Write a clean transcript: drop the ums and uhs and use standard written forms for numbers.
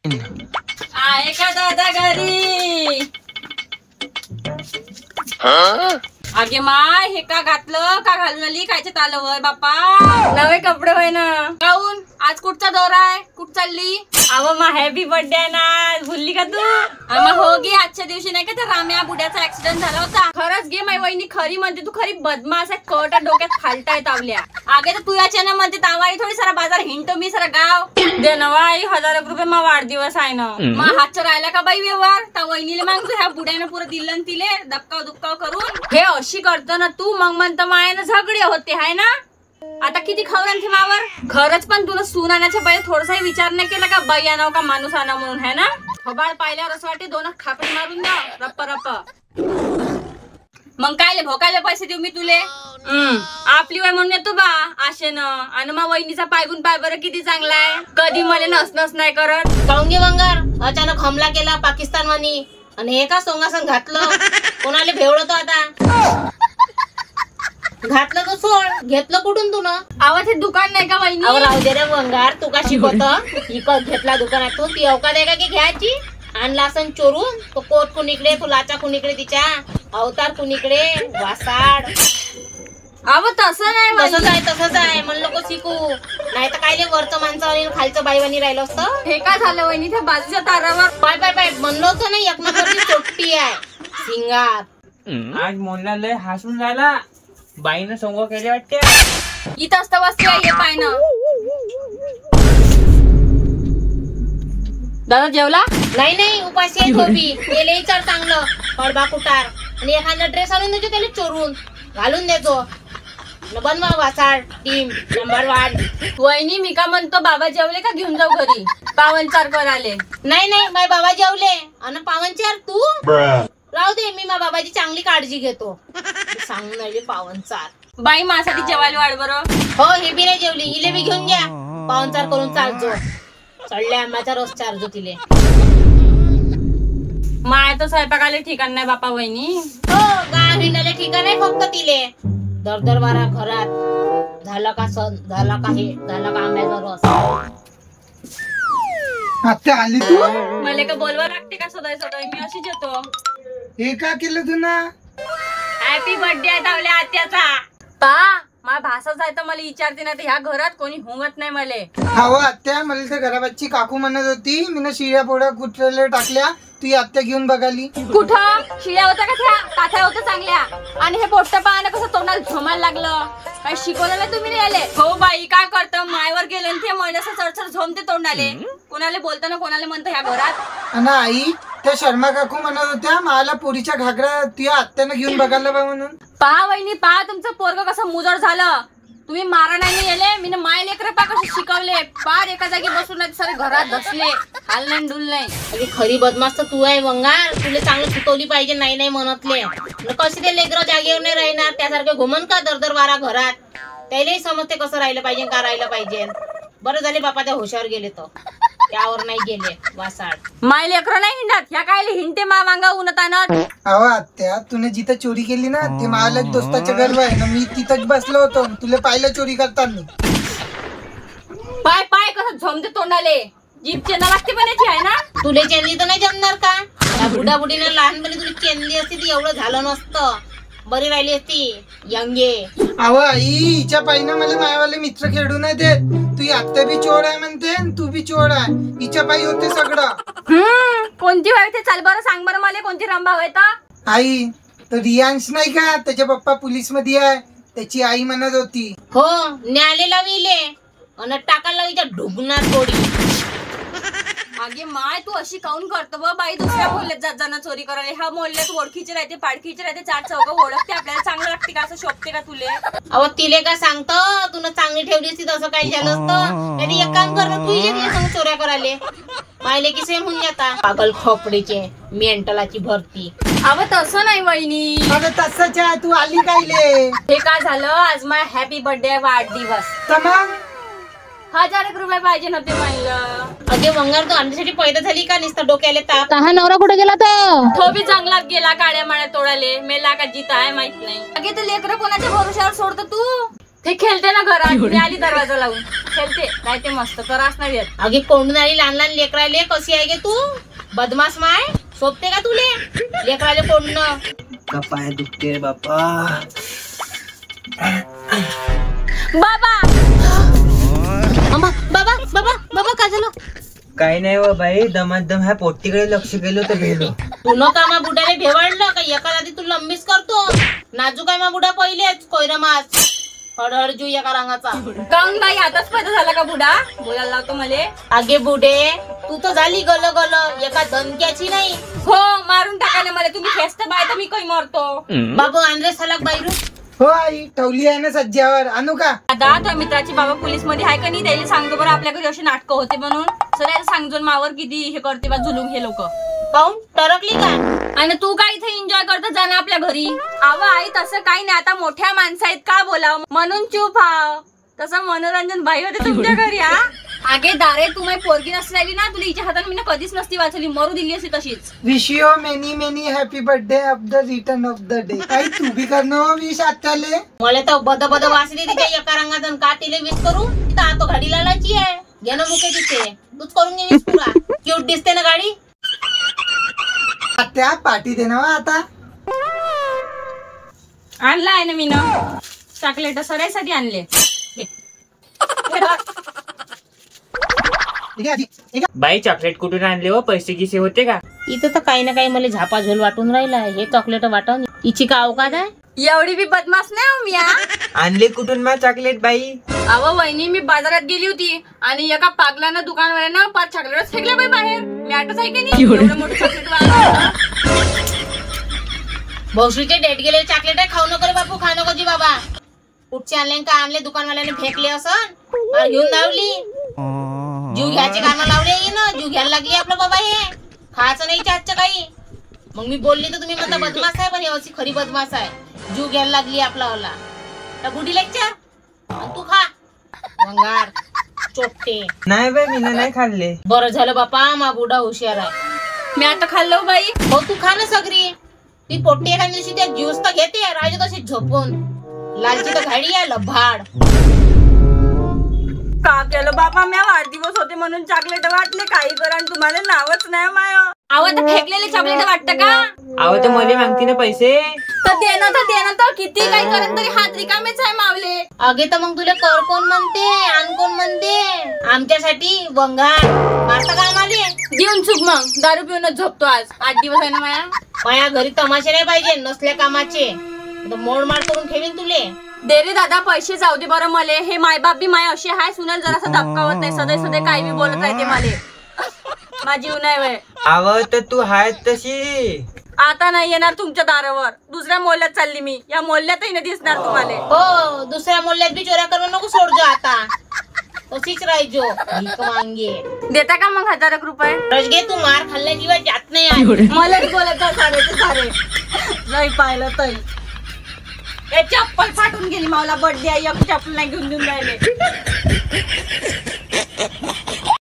आहे का दादा घरी? अगे माय, हे का घातलं का घालून आली? कायच्यात आलं वय बापा? नवे कपडे होय ना. काऊन आज कुठचा दौरा आहे? कुठ चालली? अव मा हॅपी बर्थडे आहे ना, भुलली का तू? मग हो गे, आजच्या दिवशी नाही का त्या राम्या बुड्याचा ऍक्सिडेंट झाला होता. खरंच गे माय वहिनी, खरी म्हणते तू, खरी बदमाश आहे. कट डोक्यात फालताय तावल्या. आगे तर तुझ्या चॅनल म्हणते तावाई थोडी सारा बाजार हिंडतो मी सारा गाव दे नवाई. 1000 रुपये मा वाढदिवस आहे ना. मग हातच्या राहिला का बाई व्यवहार? त्या वहिनीला मागतो ह्या बुड्यानं पुरं दिलं तिले धक्काव दुक्काव करून. हे अशी करतो ना तू, मग म्हणतं मायानं झगडे होते हाय ना. आता किती खाऊन थे मावर. खरंच पण तुला सून आणण्याच्या पहिले थोडासाही विचार नाही केला का बाई आणाव का माणूस आणाव म्हणून है ना. खबाळ पाहिल्यावर असं वाटते 2 खापडी मारून द्या रप्प रप्प. मग काय भोकायला पैसे देऊ मी तुले? आपली वय म्हणून येतो बा आशेनं. आणि मग वहिनीचा पायगुण पाय बरं किती चांगला आहे. कधी मला नस नाही करत. काऊंगे वंगार अचानक हमला केला पाकिस्तान वाणी आणि हे का सोंगासन घातलं? कोणाला भेवळतो आता? घातलं तर सोड, घेतलं कुठून तू ना? आवाज हे दुकान नाही का वहिनी? राहू दे रे वंगार, तू का शिकवत? विकत घेतला दुकानातून, ती अवकात आहे का की घ्यायची? आणला असं चोरून, तो कोट कुणीकडे, तो लाचा कुणीकडे, तिच्या अवतार कुणीकडे, वासाड. अव तसं नाही, तसंच आहे म्हणलं नको शिकू. नाही तर काय वरचं माणसावर खालचं बाईवानी राहिलं असतं. हे काय झालं वहिनी त्या बाजूच्या तारावर? पाय पाय पाय म्हणलं होतं ना, एक नंबरची चोट्टी आहे सिंगार. आज मोनला लय हसून राहिला. बाईनं सोंग केले वाटते. इथं असतं वस्तू आहे पाय ना. दादा जेवला? नाही उपाशी आहे धोबी. ते लई चढ चांगलं पडबा कुटार आणि एखादा ड्रेस आणून द्यायचो त्याला चोरून घालून द्यायचो. बनवा वासाड टीम नंबर 1. वहिनी मी का म्हणतो, बाबा जेवले का घेऊन जाऊ घरी? पावनचार कराले. नाही माय बाबा जेवले आणि पावनचार तू? राहू दे, मी मा बाबाची चांगली काळजी घेतो. सांगून राहिली पावनचार. बाई माझ्यासाठी जेवायला वाढ बरं. हो, हे बी नाही जेवली, इले बी घेऊन घ्या. पावनचार करून चालजो. चढल्या आंब्याचा रस चारजो तिले. माय तर स्वयंपाकाले ठिकाण नाही बापा वहिनी. हो, गाव हिंडाले ठिकाण आहे फक्त तिले. दरदर वारा घरात. झाला का सण, झाला का हे, झाला का आंब्याचा रस. आत्या आली तू? मला का बोलवा लागते का सदाय मी अशीच येतो. हे का केलं तू ना? हॅपी बर्थडे आहे तावल्या आत्याचा. पा माझ्या भासाच आहे तर मला विचारते ना, ह्या घरात कोणी हुंगत नाही मले. हो आत्या, मला तर घराबाची काकू म्हणत होती, मी शिळ्या पोळ्या कुठल्या टाकल्या, तू आत्या घेऊन बघाली. कुठं शिळ्या होत्या का? त्या काथ्या होत्या चांगल्या. आणि हे पोट्ट पाहणं कसं तोंडाला झोमायला लागलं. काही शिकवलं नाही तुम्ही? आले हो बाई, काय करतं मायवर गेले ते महिन्याचं चढचढ झोमते तोंडाले. कोणाला बोलताना कोणाला म्हणतं ह्या घरात. आणि आई त्या शर्मा काकू म्हणत होत्या मला पोरीच्या घागरा तुझ्या आत्यानं घेऊन बघायला बा म्हणून. पहा वहिनी, पहा तुमचं पोरग कसं मुजड झालं. तुम्ही मारा नाही गेले, मी माय लेकर पा कसे शिकवले. पार एका जागी बसून नाही सारे घरात धसले, हाल नाही डुल नाही. अरे खरी बदमाश तर तू आहे वंगार. तुला चांगलं शिकवली पाहिजे. नाही म्हणतले कशी ते लेकर जागेवर नाही राहणार. त्यासारखे घुमन का दरदर वारा घरात. त्यालाही समजते कसं राहिलं पाहिजे का राहिलं पाहिजे. बरं झाले बापा त्या हुशार गेले तर त्यावर नाही गेले वासाड. माय लेकर नाही हिंडत, ह्या काय हिंडते मा मांगा उन्हतानात. अहो आत्या, तुने जिथं चोरी केली ना ते मला दोस्ताचं घर आहे ना, मी तिथं बसलो होतो, तुला पाहिलं चोरी करताना. पाय पाय कसं झोमते तोंडाले. जीप चेना लागते पण याची आहे ना. तुले चेंदी तर नाही जमणार का? त्या बुडा बुडीने लहानपणी तुला चेंदी असती ती एवढं झालं नसतं. बरी राहिली असती यंगे. अहो आई, हिच्या पायीनं मला मायावाले मित्र खेळू नाही देत. तू आत्या बी चोर आहे म्हणते, तू बी चोर आहे. हिच्या पायी होते सगळं. कोणती व्हाय ते चाल बरं, सांग बरं मला कोणती रंभा व्हाय. आई तर रियांश नाही का, त्याचे पप्पा पोलीस मध्ये आहे. त्याची आई म्हणत होती हो न्यायालयाला विले अन टाकायला हिच्या ढुगणार थोडी. मागे माय तू अशी काऊन करतो ब बाई? दुसऱ्या मोहल्ल्यात जात जाणं चोरी करायला. ह्या मोहल्ल्यात ओळखीचे राहते, पाडखीचे राहते, 4 चौघ ओळखते आपल्याला. चांगलं लागते का? असं शोभते का तुले? अहो तिले का सांगतो, तुला चांगली ठेवली असती तसं काही झालं असतं. आणि एक काम कर ना, तू संग चोऱ्या करायले पाहिले की सेम होऊन जाता. पागल खोपडीचे मेंटलाची भरती. अव तसं नाही वहिनी. अगं तसंच आहे, तू आली कायले? हे काय झालं, आज माझा हॅपी बर्थडे वाढदिवस. तर मग 1000 रुपये पाहिजे नव्हते म्हणलं. अगे वंगार, तू आमच्यासाठी पैदा झाली का? नुसतं डोक्याला ताप. हा नवरा कुठे गेला तर? तो बी जंगलात गेला काळ्या माळ्या तोडाले. मेला का जिता आहे माहित नाही. अगे ते लेकरं कोणाच्या भरोश्यावर सोडतो तू? ते खेळते ना घरात, मी आली दरवाजा लावून खेळते काय ते मस्त त्रास नाही देत. अगे कोंडून आली लहान लहान लेकराले, कशी आहे गे तू? बदमाश माय सोपते का तुले लेकराले कोंडणं? का पाय दुखते बापा. बाबा अम्मा, बाबा बाबा बाबा काय झालं? काही नाही व बाई, दमादम ह्या पोट्टीकडे लक्ष गेलो तर भेलो. तू न का मा बुडाले भेवडलं का? एका आधी तू लंबीच करतो. नाजूक आहे मा बुडा पहिलेच कोयरमाच हडहड जू एका रंगाचा. काऊन बाई आताच पैदा झाला का बुडा? बोलायला लावतो मले. आगे बुडे तू तर झाली गल गल, एका दणक्याची नाही. हो मारून टाकायला मला तुम्ही खेचत बाय तर मी काही मरतो. बाबू आंध्रे सलग बाईरू. हो आई, ठेवली आहे ना सज्जावर, आणू का? आता तुझ्या मित्राची बाबा पोलीस मध्ये आहे का नाही त्याला सांगतो बरं आपल्या घरी अशी नाटकं होते म्हणून. सगळ्याला सांगतो मावर किती हे करते बा जुलूम हे लोक. काऊन टरकली का? आणि तू काय इथे एन्जॉय करत जा ना आपल्या घरी. आव आई तसं काही नाही, आता मोठ्या माणसं आहेत का बोलाव म्हणून चूप हाव. तसं मनोरंजन बाई होते तुमच्या घरी. हा आगे दारे तू माझी पोरगी नसलेली ना, तुला हिच्या हाताने मी कधीच नसती वाचली, मरू दिली असती तशीच. Wish you many many happy birthday of the return of the day. आई तू बी करणं विश आत्याले. मला तर बद बद वाचली तिच्या एका रंगात का तिले विस करू? तर तो गाडी लालाची आहे, घे ना मुके तिचे, तूच करून घे विस पुरा. क्यूट दिसते ना गाडी. आत्या पार्टी दे ना आता. आणला आहे ना मी ना चॉकलेट सरायसाठी आणले. बाई चॉकलेट कुठून आणले व? पैसे गिसे होते का? इथं तर काही ना काही मला झापा झोल वाटून राहिला. हे चॉकलेट वाटून हिची का अवकाश आहे? एवढी बी बदमाश नाही हो मी. आणले कुठून मा चॉकलेट बाई? अहो वहिनी मी बाजारात गेली होती आणि एका पागलानं दुकानवाल्यानं 5 चॉकलेट फेकले बाई बाहेर. मी आठच आहे की नाही एवढं मोठं चॉकलेट वाला. भोसरीचे डेट गेले चॉकलेट आहे, खाऊ नको रे बापू, खाऊ नको जी बाबा. कुठचे आणले का आणले दुकानवाल्याने फेकले असं घेऊन धावली. जीव घ्यायचे कामं लावले ना, जीव घ्यायला लागली आपलं बाबा. हे खायचं नाही आजचं काही. मग मी बोलली तर तुम्ही म्हणता बदमाश आहे, पण ही अशी खरी बदमाश आहे. जीव घ्यायला लागली आपला वाला. तर गुडी लेक्चर तू खा भंगार चोट्टे. नाही बाई मी नाही खाल्ले. बरं झालं बापा, मा बुडा हुशार आहे. मी आता खाल्लो बाई. हो तू खा ना सगळी. ती पोट्टी एखाद्या दिवशी त्या ज्यूस तर घेते, राहिली तशी झोपून. लालची तर गाडी आहे लभाड. का केलं बाबा, मी वाढदिवस होते म्हणून चॉकलेट वाटले. काही करा तुम्हाला नावच नाही माय. आव तर फेकलेले चॉकलेट वाटतं का? अहो तर मध्ये मागती ना पैसे. तर देणं तर किती काही करत तरी हात रिकामेच आहे मावले. अगे तर मग तुला कर कोण म्हणते, आण कोण म्हणते? आमच्यासाठी वंगार मारता का आम्हाले? देऊन चुक मग दारू पिऊनच झोपतो आज. 8 दिवस आहे ना माया. माया घरी तमाशे नाही पाहिजे नसल्या कामाचे. मोड माड करून ठेवीन तुले. दे रे दादा पैसे जाऊ दे बरं मले. हे मायबाप बी माय असे हाय, सुनाल जरासं धपकावत नाही. सदै काही बी बोलत राहते मले. माझी नाही वय. आव तर तू हाय तशी. आता नाही येणार तुमच्या दारावर. दुसऱ्या मोहल्ल्यात चालली मी. या मोहल्ल्यातही नाही दिसणार तुम्हाला. हो दुसऱ्या मोहल्ल्यात बी चोऱ्या करून नको सोडजो आता. तशीच राहायचो भीक मांगे. देता का मग 1000 रुपये? रजगे तू मार खाल्ल्याशिवाय जात नाही आहे. मलाच बोलत सारे नाही पाहिलं तरी. हे चप्पल फाटून गेली. मला बर्थडे आहे, एक चप्पल नाही घेऊन देऊन राहिले.